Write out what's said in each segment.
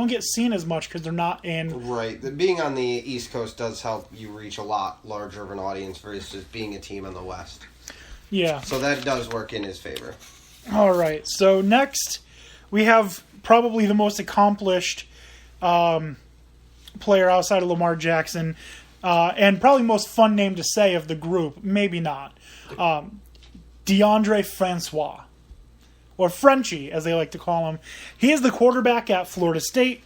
don't get seen as much because they're not in. Right. Being on the East Coast does help you reach a lot larger of an audience versus being a team on the West. Yeah. So that does work in his favor. All right. So next, we have probably the most accomplished player outside of Lamar Jackson, and probably most fun name to say of the group. Maybe not. DeAndre Francois, or Frenchie, as they like to call him. He is the quarterback at Florida State.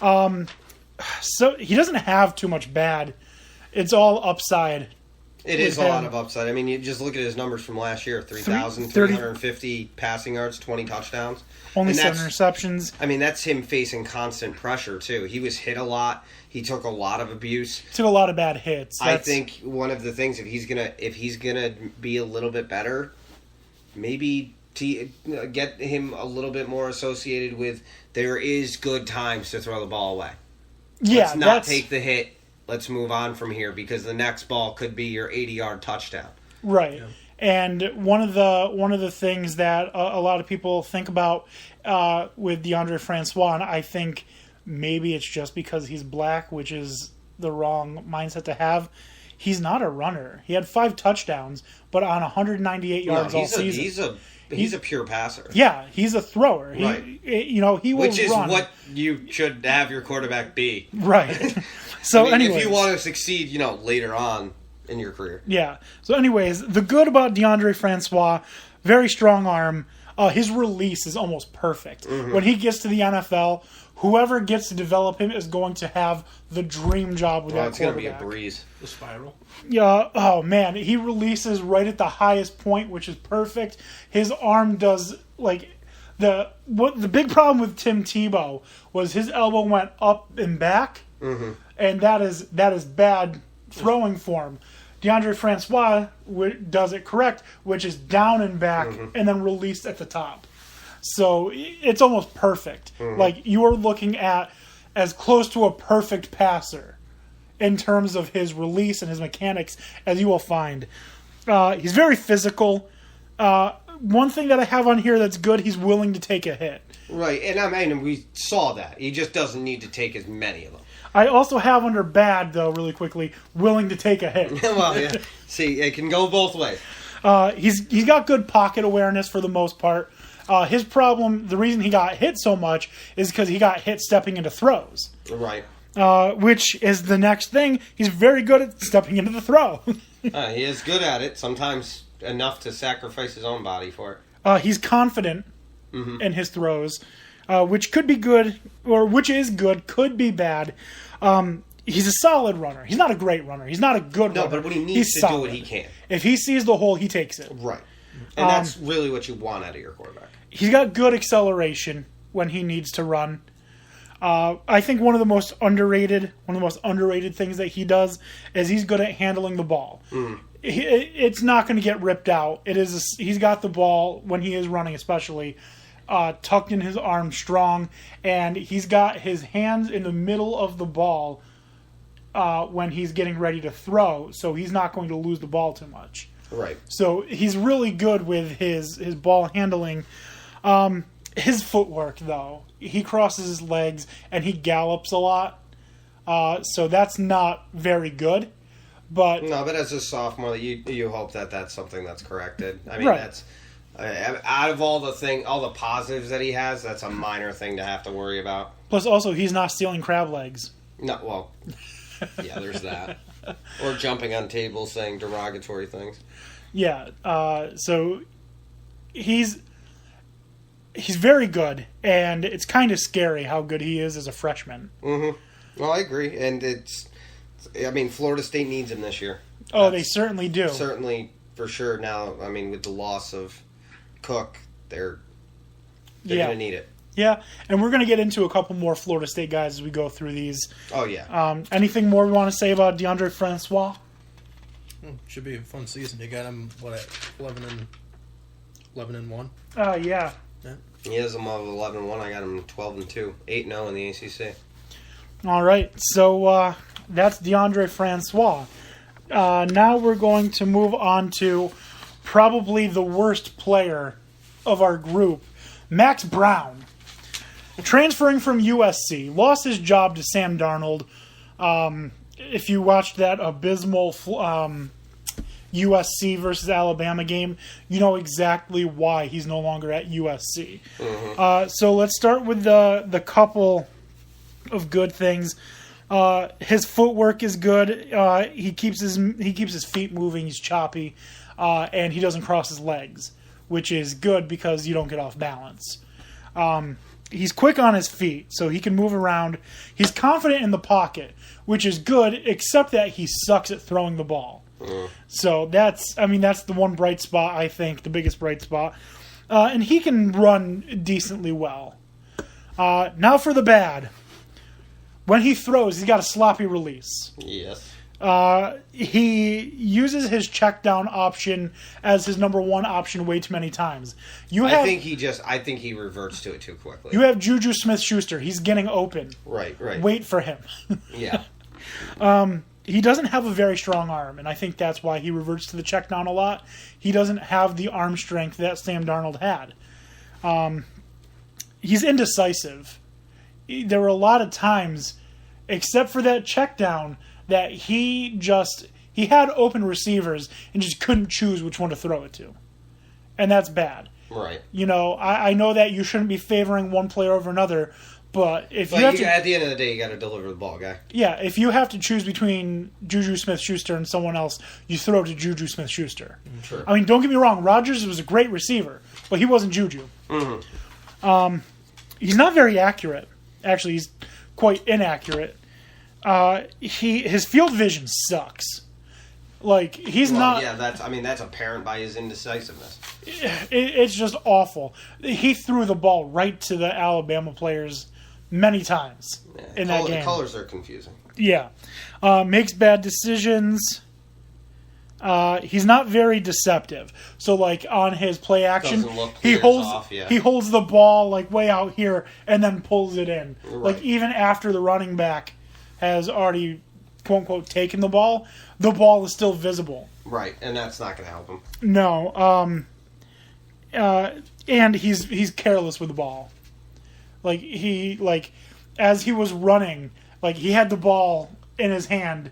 So he doesn't have too much bad. It's all upside. It is a lot of upside. I mean, you just look at his numbers from last year: 3,350 passing yards, 20 touchdowns. Only 7 interceptions. I mean, that's him facing constant pressure, too. He was hit a lot. He took a lot of abuse. Took a lot of bad hits. I think one of the things, if he's gonna be a little bit better, maybe get him a little bit more associated with there is good times to throw the ball away. Yeah, let's not take the hit. Let's move on from here because the next ball could be your 80-yard touchdown. Right. Yeah. And one of the things that a lot of people think about with DeAndre Francois, and I think maybe it's just because he's black, which is the wrong mindset to have. He's not a runner. He had 5 touchdowns, but on 198 yards all season. He's a pure passer. Yeah, he's a thrower. Right. He will Which is run. what you should have your quarterback be. Right. So if you want to succeed, later on in your career. Yeah. So anyways, the good about DeAndre Francois, very strong arm. His release is almost perfect. Mm-hmm. When he gets to the NFL, whoever gets to develop him is going to have the dream job with that quarterback. It's going to be a breeze. The spiral. Yeah. Oh, man. He releases right at the highest point, which is perfect. His arm does, the big problem with Tim Tebow was his elbow went up and back, mm-hmm. and that is bad throwing form. DeAndre Francois does it correct, which is down and back, mm-hmm. and then released at the top. So it's almost perfect. Mm-hmm. You are looking at as close to a perfect passer in terms of his release and his mechanics as you will find. He's very physical. One thing that I have on here that's good, he's willing to take a hit. Right, and I mean, we saw that. He just doesn't need to take as many of them. I also have under bad, though, really quickly, willing to take a hit. Well, yeah. See, it can go both ways. He's got good pocket awareness for the most part. His problem, the reason he got hit so much, is because he got hit stepping into throws. Right. Which is the next thing. He's very good at stepping into the throw. He is good at it, sometimes enough to sacrifice his own body for it. He's confident in his throws, which could be good, or which is good, could be bad. He's a solid runner. He's not a great runner. He's not a good runner. No, but when he needs to do what he can. If he sees the hole, he takes it. Right. And that's really what you want out of your quarterback. He's got good acceleration when he needs to run. I think one of the most underrated things that he does is he's good at handling the ball. Mm. It's not going to get ripped out. He's got the ball when he is running, especially tucked in his arm strong, and he's got his hands in the middle of the ball when he's getting ready to throw, so he's not going to lose the ball too much. Right. So he's really good with his ball handling. His footwork, though, he crosses his legs and he gallops a lot, so that's not very good. But as a sophomore, you hope that that's something that's corrected. I mean, right. That's out of all the positives that he has, that's a minor thing to have to worry about. Plus, also, he's not stealing crab legs. No, well, yeah, there's that. Or jumping on tables saying derogatory things. Yeah, so he's very good, and it's kind of scary how good he is as a freshman. Mm-hmm. Well, I agree, and Florida State needs him this year. Oh, they certainly do. Certainly, for sure. Now, I mean, with the loss of Cook, they're going to need it. Yeah, and we're going to get into a couple more Florida State guys as we go through these. Oh, yeah. Anything more we want to say about DeAndre Francois? Should be a fun season. You got him, at 11-1? Yeah. He has him of 11-1. I got him 12-2. 8-0 in the ACC. All right, so that's DeAndre Francois. Now we're going to move on to probably the worst player of our group, Max Brown. transferring from USC, lost his job to Sam Darnold. If you watched that abysmal USC versus Alabama game, you know exactly why he's no longer at USC. So let's start with the couple of good things. His footwork is good. He keeps his feet moving. He's choppy, and he doesn't cross his legs, which is good because you don't get off balance. He's quick on his feet, so he can move around. He's confident in the pocket, which is good, except that he sucks at throwing the ball. So that's the one bright spot, I think, the biggest bright spot. And he can run decently well. Now for the bad. When he throws, he's got a sloppy release. Yes. He uses his check down option as his number one option way too many times. I think he reverts to it too quickly. You have Juju Smith-Schuster. He's getting open. Right. Wait for him. Yeah. He doesn't have a very strong arm, and I think that's why he reverts to the check down a lot. He doesn't have the arm strength that Sam Darnold had. He's indecisive. There were a lot of times, except for that check down, that he had open receivers and just couldn't choose which one to throw it to. And that's bad. Right. You know, I know that you shouldn't be favoring one player over another, but at the end of the day, you got to deliver the ball, guy. Yeah, if you have to choose between Juju Smith-Schuster and someone else, you throw to Juju Smith-Schuster. Sure. I mean, don't get me wrong, Rodgers was a great receiver, but he wasn't Juju. Mm-hmm. He's not very accurate. Actually, he's quite inaccurate. His field vision sucks. Like, not... Yeah, that's apparent by his indecisiveness. It's just awful. He threw the ball right to the Alabama players many times in that game. The colors are confusing. Yeah. Makes bad decisions. He's not very deceptive. So, like, on his play action, he holds the ball, like, way out here and then pulls it in. Right. Like, even after the running back has already, quote-unquote, taken the ball is still visible. Right, and that's not going to help him. No. And he's careless with the ball. As he was running, like, he had the ball in his hand,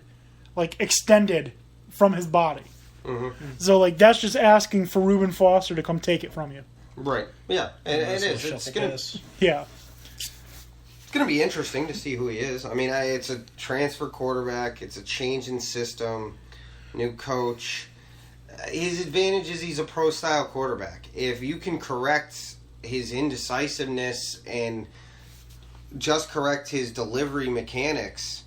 like, extended from his body. Mm-hmm. So, like, that's just asking for Reuben Foster to come take it from you. Right. Yeah, and it is. It's going to be interesting to see who he is. I mean, it's a transfer quarterback. It's a change in system, new coach. His advantage is he's a pro-style quarterback. If you can correct his indecisiveness and just correct his delivery mechanics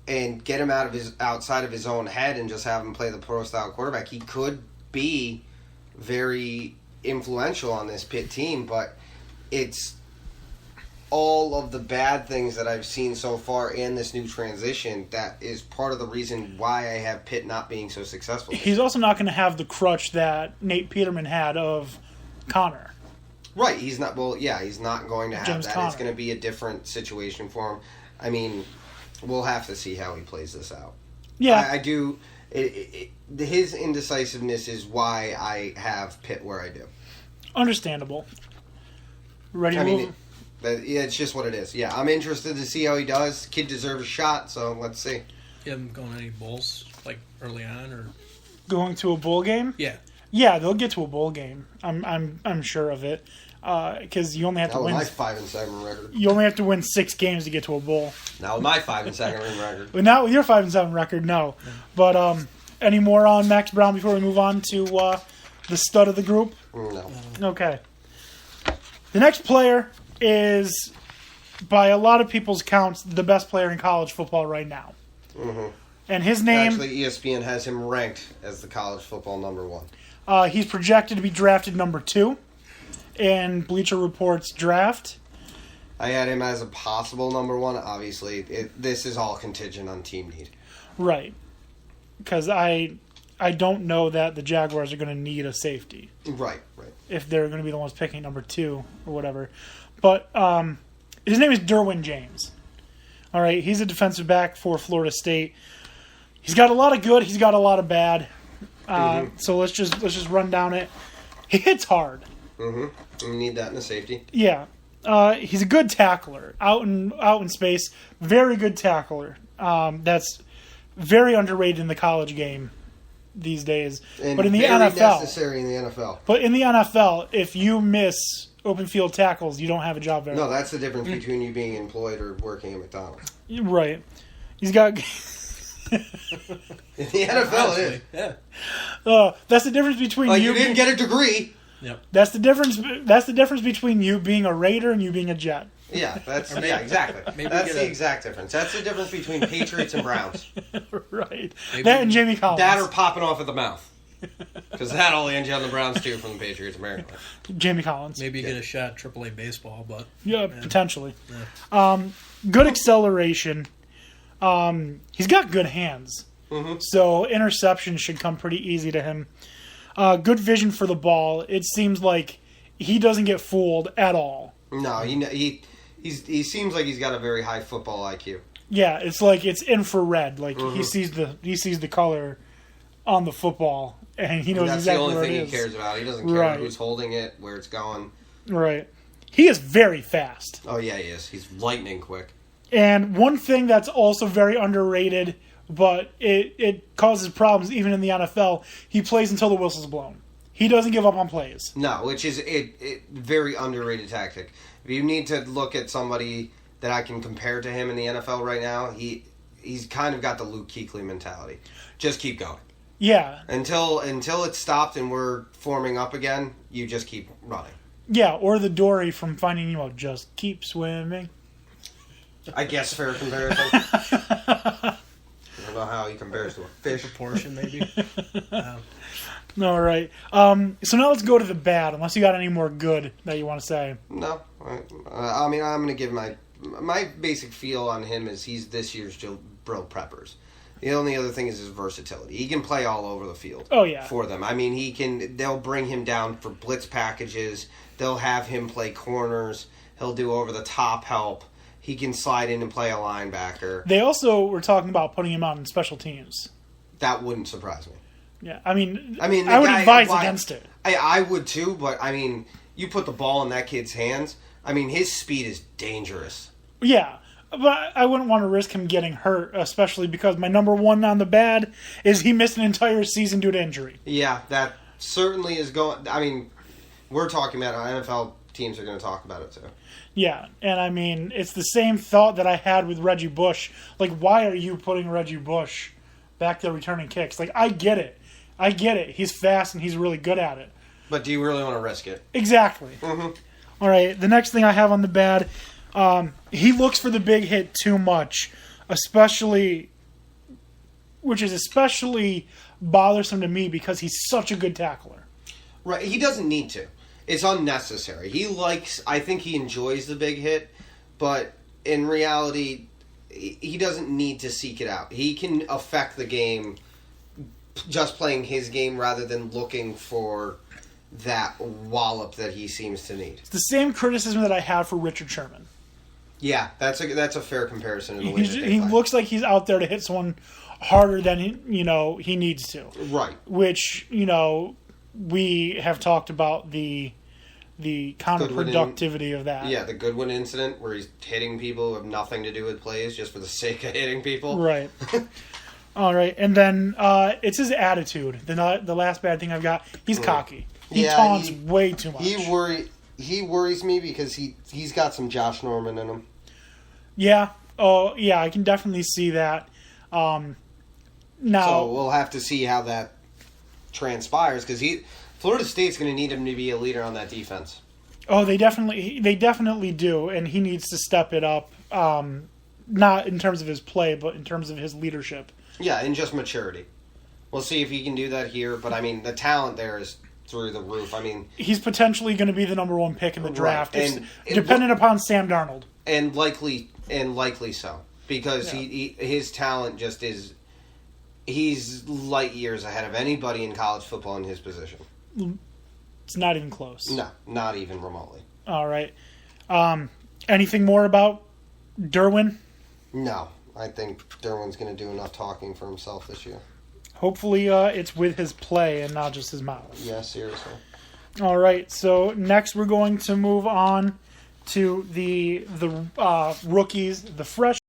and get him outside of his own head and just have him play the pro-style quarterback, he could be very influential on this Pitt team, but it's all of the bad things that I've seen so far in this new transition that is part of the reason why I have Pitt not being so successful. He's also not going to have the crutch that Nate Peterman had of Connor. Right, he's not going to have James that. Conner. It's going to be a different situation for him. I mean, we'll have to see how he plays this out. Yeah. I do. His indecisiveness is why I have Pitt where I do. Understandable. Ready to move? It's just what it is. Yeah, I'm interested to see how he does. Kid deserves a shot, so let's see. You haven't gone any bowls, like, early on, or... Going to a bowl game? Yeah. Yeah, they'll get to a bowl game. I'm sure of it. Because you only have to win. Now with my 5-7 record. You only have to win 6 games to get to a bowl. Now with my 5-7 record. But not with your 5-7 record, no. But any more on Max Brown before we move on to the stud of the group? No. Okay. The next player is, by a lot of people's counts, the best player in college football right now. Mm-hmm. And his name... Actually, ESPN has him ranked as the college football number 1. He's projected to be drafted number 2 in Bleacher Report's draft. I had him as a possible number 1. Obviously, this is all contingent on team need. Right. Because I don't know that the Jaguars are going to need a safety. Right. If they're going to be the ones picking number 2 or whatever. But his name is Derwin James. All right, he's a defensive back for Florida State. He's got a lot of good. He's got a lot of bad. So let's just run down it. He hits hard. Mm-hmm. We need that in a safety. Yeah. He's a good tackler out in space. Very good tackler. That's very underrated in the college game these days. And but in the very NFL, necessary in the NFL. But in the NFL, if you miss open field tackles, you don't have a job very No, long. that's the difference between you being employed or working at McDonald's. Right. He's got. In the NFL, it is. Yeah. That's the difference between Like, you didn't get a degree. Yep. That's the difference. That's the difference between you being a Raider and you being a Jet. Yeah, exactly. Maybe That's get the a- exact difference. That's the difference between Patriots and Browns. Right. Maybe- That and Jamie Collins. That or popping off at the mouth. Because that'll land you on the Browns too from the Patriots, apparently. Jamie Collins. Maybe get a shot at AAA baseball, but Yeah, potentially. Yeah. Good acceleration. He's got good hands. Mhm. So interceptions should come pretty easy to him. Good vision for the ball. It seems like he doesn't get fooled at all. No, he seems like he's got a very high football IQ. Yeah, it's like it's infrared. Like Mm-hmm. he sees the color on the football, and he knows That's exactly the only where thing it he is. cares about. He doesn't care Right. who's holding it, where it's going. Right. He is very fast. Oh yeah, he is. He's lightning quick. And one thing that's also very underrated, but it causes problems even in the NFL, he plays until the whistle's blown. He doesn't give up on plays. No, which is a very underrated tactic. If you need to look at somebody that I can compare to him in the NFL right now, he's kind of got the Luke Kuechly mentality. Just keep going. Yeah. Until it's stopped and we're forming up again, you just keep running. Yeah, or the Dory from Finding Nemo, just keep swimming. I guess fair comparison. I don't know how he compares to a fish. proportion maybe. All right. So now let's go to the bad, unless you got any more good that you want to say. No, I mean I'm going to give my basic feel on him is he's this year's Joe Burrow Preppers. The only other thing is his versatility. He can play all over the field. Oh, yeah. For them. I mean, they'll bring him down for blitz packages. They'll have him play corners. He'll do over the top help. He can slide in and play a linebacker. They also were talking about putting him out in special teams. That wouldn't surprise me. Yeah, I mean, I mean, I would the guy- advise why- against it. I would too, but I mean, you put the ball in that kid's hands. I mean, his speed is dangerous. Yeah, but I wouldn't want to risk him getting hurt, especially because my number one on the bad is he missed an entire season due to injury. Yeah, that certainly is going. I mean, we're talking about it. NFL teams are going to talk about it too. Yeah, and I mean, it's the same thought that I had with Reggie Bush. Like, why are you putting Reggie Bush back there returning kicks? Like, I get it. He's fast and he's really good at it. But do you really want to risk it? Exactly. Mm-hmm. All right, the next thing I have on the bad, he looks for the big hit too much, which is especially bothersome to me because he's such a good tackler. Right, he doesn't need to. It's unnecessary. I think he enjoys the big hit, but in reality, he doesn't need to seek it out. He can affect the game just playing his game rather than looking for that wallop that he seems to need. It's the same criticism that I have for Richard Sherman. Yeah, that's a fair comparison in the way that they He play. looks like he's out there to hit someone harder than he needs to. Right. Which, we have talked about the counterproductivity of that. Yeah, the Goodwin incident where he's hitting people who have nothing to do with plays just for the sake of hitting people. Right. All right, and then it's his attitude. The last bad thing I've got, he's cocky. He taunts way too much. He worries me because he's got some Josh Norman in him. Yeah. Oh, yeah, I can definitely see that. Now, So we'll have to see how that transpires because Florida State's going to need him to be a leader on that defense. oh, they definitely do, and he needs to step it up. Not in terms of his play, but in terms of his leadership. Yeah, and just maturity. We'll see if he can do that here, but I mean, the talent there is through the roof. I mean, He's potentially going to be the number one pick in the draft, And dependent upon Sam Darnold. and likely so because his talent just is. He's light years ahead of anybody in college football in his position. It's not even close. No, not even remotely. All right. Anything more about Derwin? No, I think Derwin's going to do enough talking for himself this year. Hopefully it's with his play and not just his mouth. Yeah, seriously. All right, so next we're going to move on to the rookies, the fresh